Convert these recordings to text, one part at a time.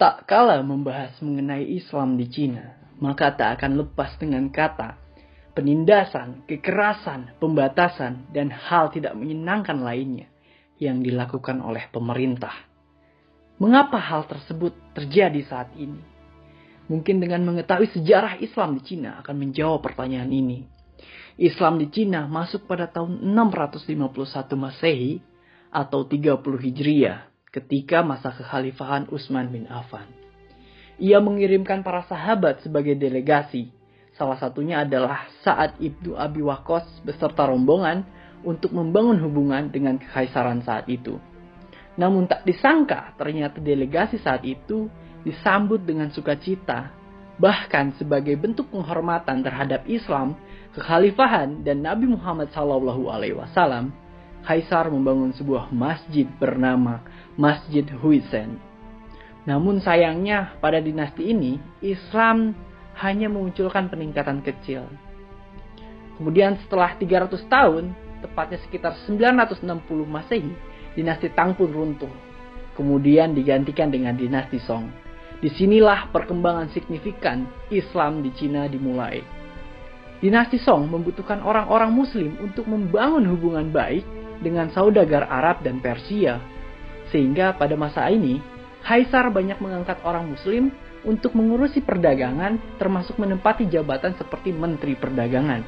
Tak kala membahas mengenai Islam di Cina, maka tak akan lepas dengan kata penindasan, kekerasan, pembatasan, dan hal tidak menyenangkan lainnya yang dilakukan oleh pemerintah. Mengapa hal tersebut terjadi saat ini? Mungkin dengan mengetahui sejarah Islam di Cina akan menjawab pertanyaan ini. Islam di Cina masuk pada tahun 651 Masehi atau 30 Hijriah ketika masa kekhalifahan Utsman bin Affan. Ia mengirimkan para sahabat sebagai delegasi. Salah satunya adalah Sa'ad ibnu Abi Waqqas beserta rombongan untuk membangun hubungan dengan kekaisaran saat itu. Namun tak disangka ternyata delegasi saat itu disambut dengan sukacita. Bahkan sebagai bentuk penghormatan terhadap Islam, kekhalifahan dan Nabi Muhammad SAW, Kaisar membangun sebuah masjid bernama Masjid Husain. Namun sayangnya pada dinasti ini Islam hanya memunculkan peningkatan kecil. Kemudian setelah 300 tahun, tepatnya sekitar 960 Masehi, dinasti Tang pun runtuh. Kemudian digantikan dengan dinasti Song. Disinilah perkembangan signifikan Islam di Cina dimulai. Dinasti Song membutuhkan orang-orang Muslim untuk membangun hubungan baik dengan saudagar Arab dan Persia. Sehingga pada masa ini, Kaisar banyak mengangkat orang Muslim untuk mengurusi perdagangan, termasuk menempati jabatan seperti Menteri Perdagangan.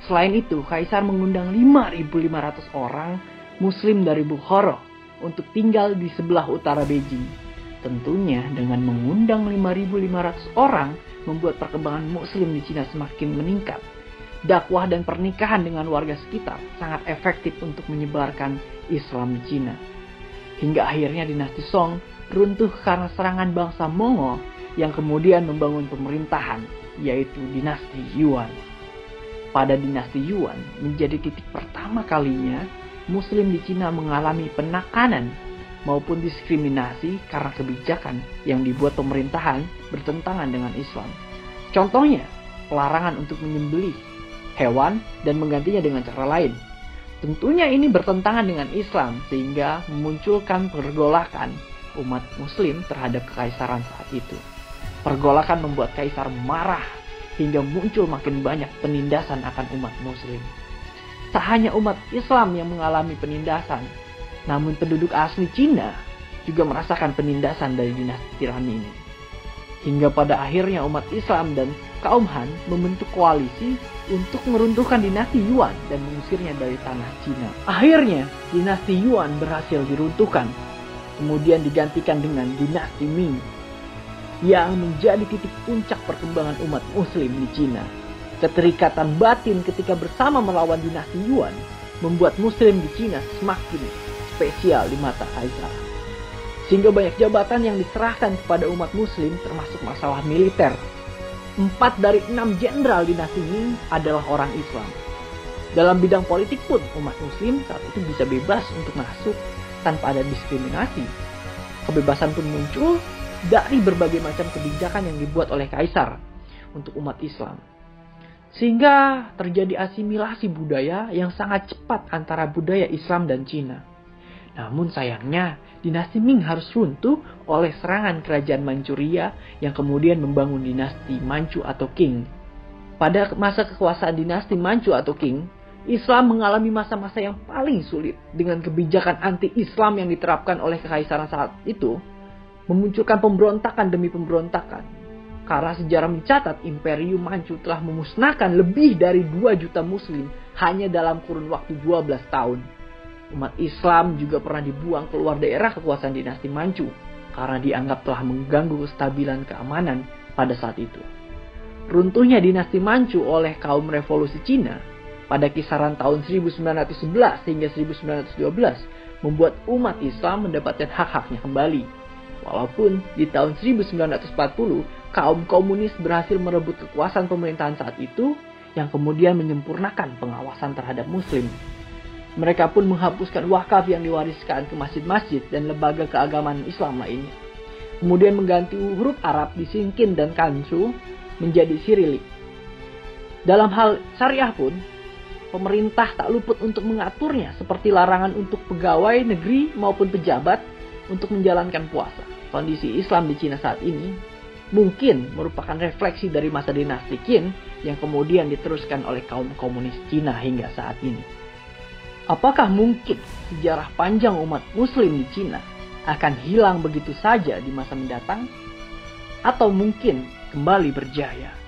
Selain itu, Kaisar mengundang 5.500 orang Muslim dari Bukhara untuk tinggal di sebelah utara Beijing. Tentunya dengan mengundang 5.500 orang membuat perkembangan Muslim di Cina semakin meningkat. Dakwah dan pernikahan dengan warga sekitar sangat efektif untuk menyebarkan Islam di Cina. Hingga akhirnya dinasti Song runtuh karena serangan bangsa Mongol yang kemudian membangun pemerintahan, yaitu dinasti Yuan. Pada dinasti Yuan menjadi titik pertama kalinya Muslim di Cina mengalami penekanan maupun diskriminasi karena kebijakan yang dibuat pemerintahan bertentangan dengan Islam. Contohnya, pelarangan untuk menyembelih hewan dan menggantinya dengan cara lain. Tentunya ini bertentangan dengan Islam sehingga memunculkan pergolakan umat Muslim terhadap kekaisaran saat itu. Pergolakan membuat kaisar marah hingga muncul makin banyak penindasan akan umat Muslim. Tak hanya umat Islam yang mengalami penindasan, namun penduduk asli Cina juga merasakan penindasan dari dinasti tiran ini. Hingga pada akhirnya umat Islam dan kaum Han membentuk koalisi untuk meruntuhkan dinasti Yuan dan mengusirnya dari tanah Cina. Akhirnya dinasti Yuan berhasil diruntuhkan, kemudian digantikan dengan dinasti Ming yang menjadi titik puncak perkembangan umat Muslim di Cina. Keterikatan batin ketika bersama melawan dinasti Yuan membuat Muslim di Cina semakin spesial di mata kaisar. Sehingga banyak jabatan yang diserahkan kepada umat Muslim termasuk masalah militer. 4 dari 6 jenderal dinasti Ming adalah orang Islam. Dalam bidang politik pun umat Muslim saat itu bisa bebas untuk masuk tanpa ada diskriminasi. Kebebasan pun muncul dari berbagai macam kebijakan yang dibuat oleh kaisar untuk umat Islam. Sehingga terjadi asimilasi budaya yang sangat cepat antara budaya Islam dan Cina. Namun sayangnya, dinasti Ming harus runtuh oleh serangan kerajaan Manchuria yang kemudian membangun dinasti Manchu atau Qing. Pada masa kekuasaan dinasti Manchu atau Qing, Islam mengalami masa-masa yang paling sulit dengan kebijakan anti-Islam yang diterapkan oleh kekaisaran saat itu, memunculkan pemberontakan demi pemberontakan. Karena sejarah mencatat Imperium Manchu telah memusnahkan lebih dari 2 juta Muslim hanya dalam kurun waktu 12 tahun. Umat Islam juga pernah dibuang keluar daerah kekuasaan dinasti Manchu karena dianggap telah mengganggu kestabilan keamanan pada saat itu. Runtuhnya dinasti Manchu oleh kaum revolusi Cina pada kisaran tahun 1911 hingga 1912 membuat umat Islam mendapatkan hak-haknya kembali. Walaupun di tahun 1940 kaum komunis berhasil merebut kekuasaan pemerintahan saat itu yang kemudian menyempurnakan pengawasan terhadap Muslim. Mereka pun menghapuskan wakaf yang diwariskan ke masjid-masjid dan lembaga keagamaan Islam lainnya. Kemudian mengganti huruf Arab di Sinkin dan Kansu menjadi Sirilik. Dalam hal syariah pun, pemerintah tak luput untuk mengaturnya seperti larangan untuk pegawai negeri maupun pejabat untuk menjalankan puasa. Kondisi Islam di Cina saat ini mungkin merupakan refleksi dari masa dinasti Qin yang kemudian diteruskan oleh kaum komunis Cina hingga saat ini. Apakah mungkin sejarah panjang umat Muslim di Cina akan hilang begitu saja di masa mendatang? Atau mungkin kembali berjaya?